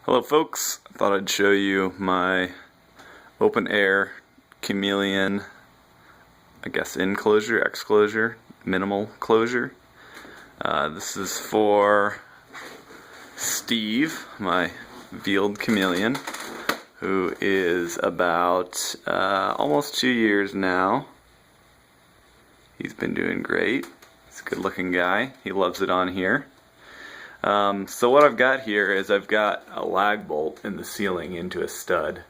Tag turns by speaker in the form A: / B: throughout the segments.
A: Hello folks, I thought I'd show you my open air Chameleon, I guess enclosure, exclosure, minimal closure. This is for Steve, my veiled chameleon, who is about almost 2 years now. He's been doing great. He's a good looking guy. He loves it on here. So what I've got here is I've got a lag bolt in the ceiling into a stud,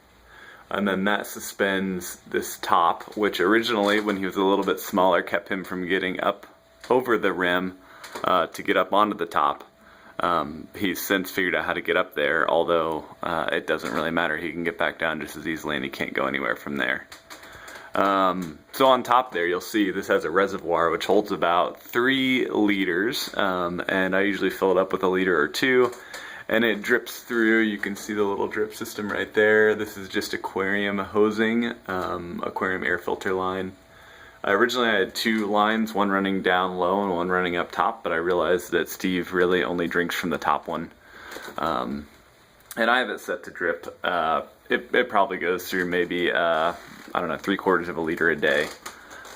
A: and then that suspends this top, which originally when he was a little bit smaller kept him from getting up over the rim to get up onto the top. He's since figured out how to get up there, although it doesn't really matter. He can get back down just as easily and he can't go anywhere from there. So on top there, you'll see this has a reservoir which holds about 3 liters, and I usually fill it up with 1 or 2 liters, and it drips through. You can see the little drip system right there. This is just aquarium hosing, aquarium air filter line. Originally I had 2 lines, one running down low and one running up top, but I realized that Steve really only drinks from the top one. And I have it set to drip. It probably goes through maybe, I don't know, 3/4 liter a day.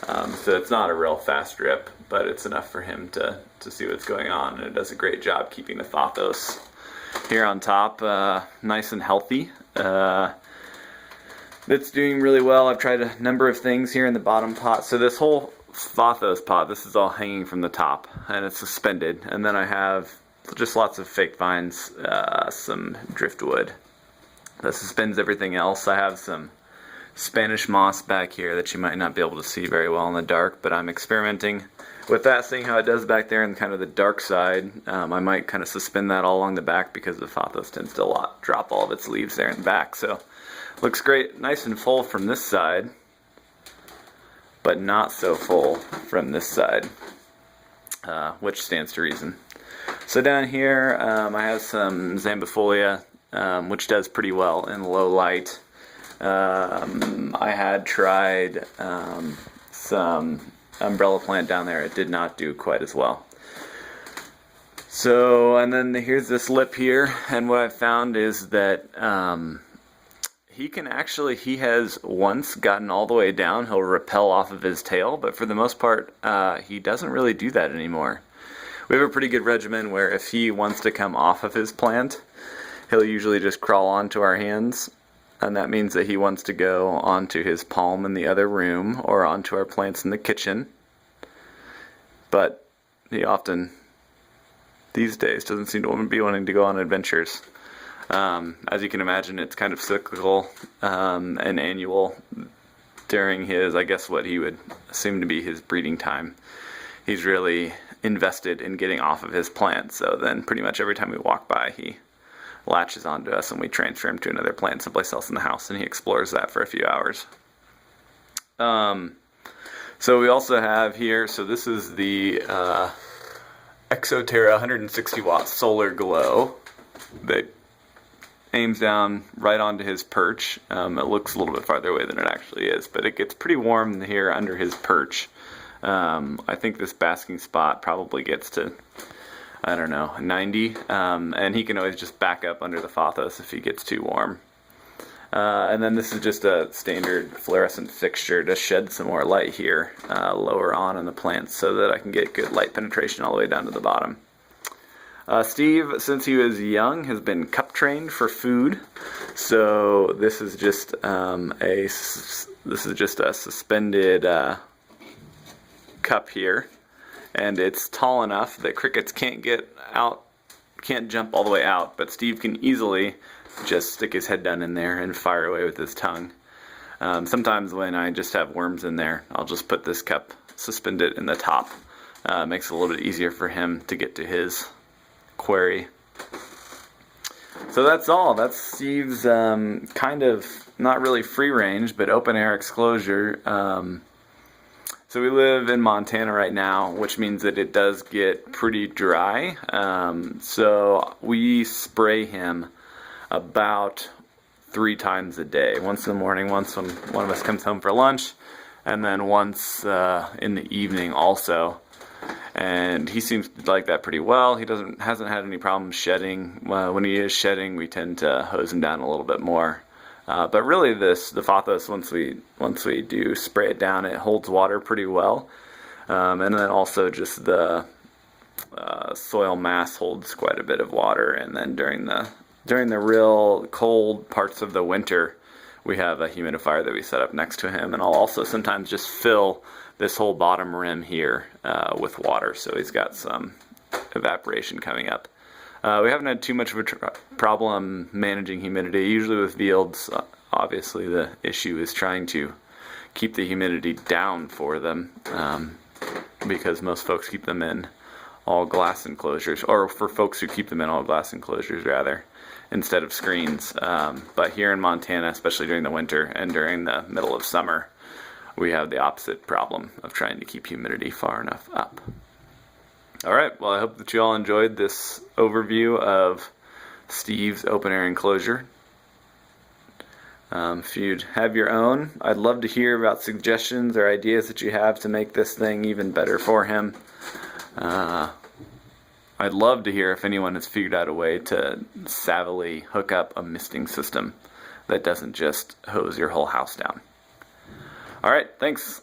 A: So it's not a real fast drip, but it's enough for him to see what's going on, and it does a great job keeping the pothos here on top nice and healthy. It's doing really well. I've tried a number of things here in the bottom pot. So this whole pothos pot, this is all hanging from the top, and it's suspended. And then I have just lots of fake vines, some driftwood that suspends everything else. I have some Spanish moss back here that you might not be able to see very well in the dark, but I'm experimenting with that, seeing how it does back there in kind of the dark side. I might kind of suspend that all along the back because the pothos tends to drop all of its leaves there in the back. So looks great, nice and full from this side, but not so full from this side, which stands to reason. So down here I have some zamifolia, which does pretty well in low light. I had tried some umbrella plant down there. It did not do quite as well. So, and then here's this lip here, and what I've found is that he has once gotten all the way down. He'll rappel off of his tail, but for the most part he doesn't really do that anymore. We have a pretty good regimen where if he wants to come off of his plant, he'll usually just crawl onto our hands, and that means that he wants to go onto his palm in the other room or onto our plants in the kitchen. But he often, these days, doesn't seem to be wanting to go on adventures. As you can imagine, it's kind of cyclical and annual during his, I guess what he would assume to be his breeding time. He's really invested in getting off of his plant, so then pretty much every time we walk by he latches onto us and we transfer him to another plant someplace else in the house, and he explores that for a few hours. So we also have here, so this is the Exoterra 160 watt solar glow that aims down right onto his perch. It looks a little bit farther away than it actually is, but it gets pretty warm here under his perch. I think this basking spot probably gets to, I don't know, 90, and he can always just back up under the pothos if he gets too warm. And then this is just a standard fluorescent fixture to shed some more light here lower on in the plants so that I can get good light penetration all the way down to the bottom. Steve, since he was young, has been cup trained for food, so this is just a suspended cup here, and it's tall enough that crickets can't jump all the way out, but Steve can easily just stick his head down in there and fire away with his tongue. Sometimes when I just have worms in there, I'll just put this cup, suspend it in the top. Makes it a little bit easier for him to get to his quarry. So that's all. That's Steve's kind of not really free range, but open air exclosure. So we live in Montana right now, which means that it does get pretty dry. So we spray him about 3 times a day. Once in the morning, once when one of us comes home for lunch, and then once in the evening also. and he seems to like that pretty well. He hasn't had any problems shedding. When he is shedding, we tend to hose him down a little bit more. But really, the pothos, once we do spray it down, it holds water pretty well, and then also just the soil mass holds quite a bit of water. And then during the real cold parts of the winter, we have a humidifier that we set up next to him, and I'll also sometimes just fill this whole bottom rim here with water, so he's got some evaporation coming up. We haven't had too much of a problem managing humidity. Usually with fields, obviously the issue is trying to keep the humidity down for them, because most folks keep them in all glass enclosures, or for folks who keep them in all glass enclosures rather, instead of screens. But here in Montana, especially during the winter and during the middle of summer, we have the opposite problem of trying to keep humidity far enough up. Alright, well, I hope that you all enjoyed this overview of Steve's open air enclosure. If you'd have your own, I'd love to hear about suggestions or ideas that you have to make this thing even better for him. I'd love to hear if anyone has figured out a way to savvily hook up a misting system that doesn't just hose your whole house down. Alright, thanks.